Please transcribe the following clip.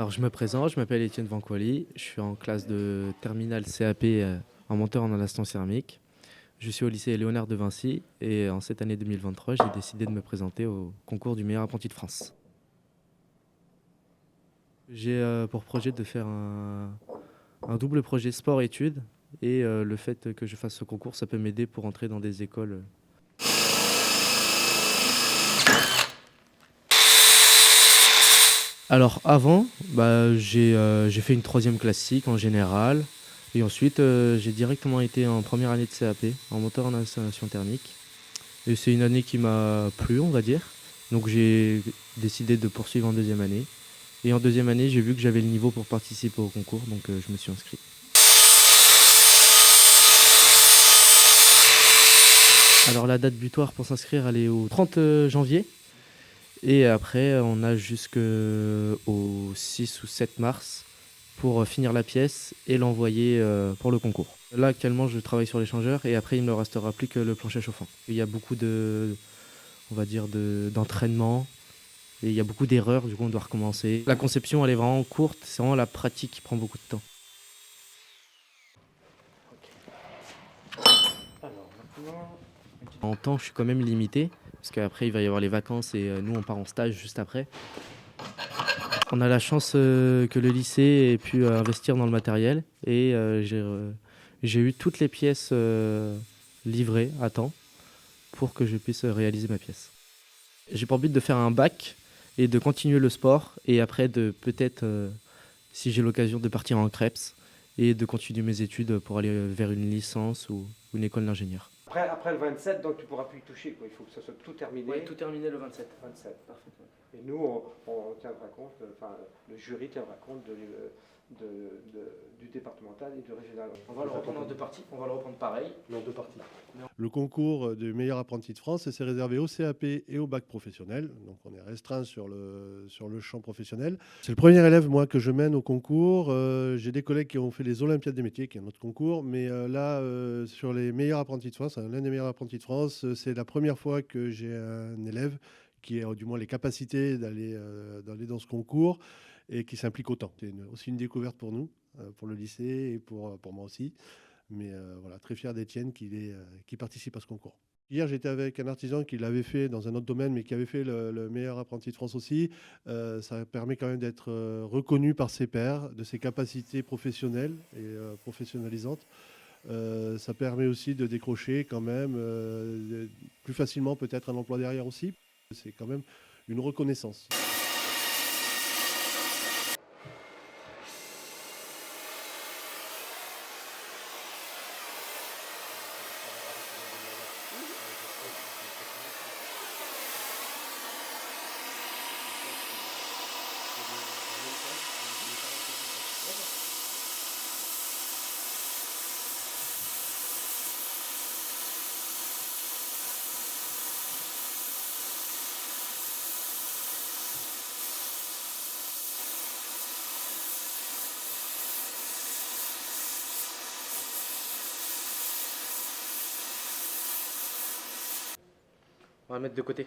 Alors je me présente, je m'appelle Étienne Vanquois-Ly, je suis en classe de terminale CAP en monteur en instance céramique. Je suis au lycée Léonard de Vinci et en cette année 2023, j'ai décidé de me présenter au concours du meilleur apprenti de France. J'ai pour projet de faire un double projet sport-études et le fait que je fasse ce concours, ça peut m'aider pour entrer dans des écoles. Alors avant, j'ai fait une troisième classique en général. Et ensuite, j'ai directement été en première année de CAP, en moteur en installation thermique. Et c'est une année qui m'a plu, on va dire. Donc j'ai décidé de poursuivre en deuxième année. Et en deuxième année, j'ai vu que j'avais le niveau pour participer au concours, donc je me suis inscrit. Alors la date butoir pour s'inscrire, elle est au 30 janvier. Et après, on a jusqu'au 6 ou 7 mars pour finir la pièce et l'envoyer pour le concours. Là, actuellement, je travaille sur l'échangeur et après, il ne me restera plus que le plancher chauffant. Il y a beaucoup d'entraînement et il y a beaucoup d'erreurs, du coup, on doit recommencer. La conception, elle est vraiment courte, c'est vraiment la pratique qui prend beaucoup de temps. En temps, je suis quand même limité parce qu'après, il va y avoir les vacances et nous, on part en stage juste après. On a la chance que le lycée ait pu investir dans le matériel et j'ai eu toutes les pièces livrées à temps pour que je puisse réaliser ma pièce. J'ai pour but de faire un bac et de continuer le sport et après de peut-être, si j'ai l'occasion, de partir en CREPS et de continuer mes études pour aller vers une licence ou une école d'ingénieur. Après le 27, donc tu ne pourras plus y toucher, quoi. Il faut que ça soit tout terminé. Oui, tout terminé le 27. 27, parfaitement. Et nous, on tiendra compte, enfin, le jury tiendra compte du départemental et du régional. On va le reprendre en deux parties, on va le reprendre pareil. En deux parties. Le concours du meilleur apprenti de France, c'est réservé au CAP et au bac professionnel. Donc on est restreint sur le champ professionnel. C'est le premier élève, moi, que je mène au concours. J'ai des collègues qui ont fait les Olympiades des métiers, qui est un autre concours. Mais là, sur les meilleurs apprentis de France, l'un des meilleurs apprentis de France, c'est la première fois que j'ai un élève qui a du moins les capacités d'aller dans ce concours et qui s'implique autant. C'est aussi une découverte pour nous, pour le lycée et pour moi aussi. Mais voilà, très fier d'Étienne qui participe à ce concours. Hier, j'étais avec un artisan qui l'avait fait dans un autre domaine, mais qui avait fait le meilleur apprenti de France aussi. Ça permet quand même d'être reconnu par ses pairs, de ses capacités professionnelles et professionnalisantes. Ça permet aussi de décrocher quand même plus facilement peut-être un emploi derrière aussi. C'est quand même une reconnaissance. On va le mettre de côté.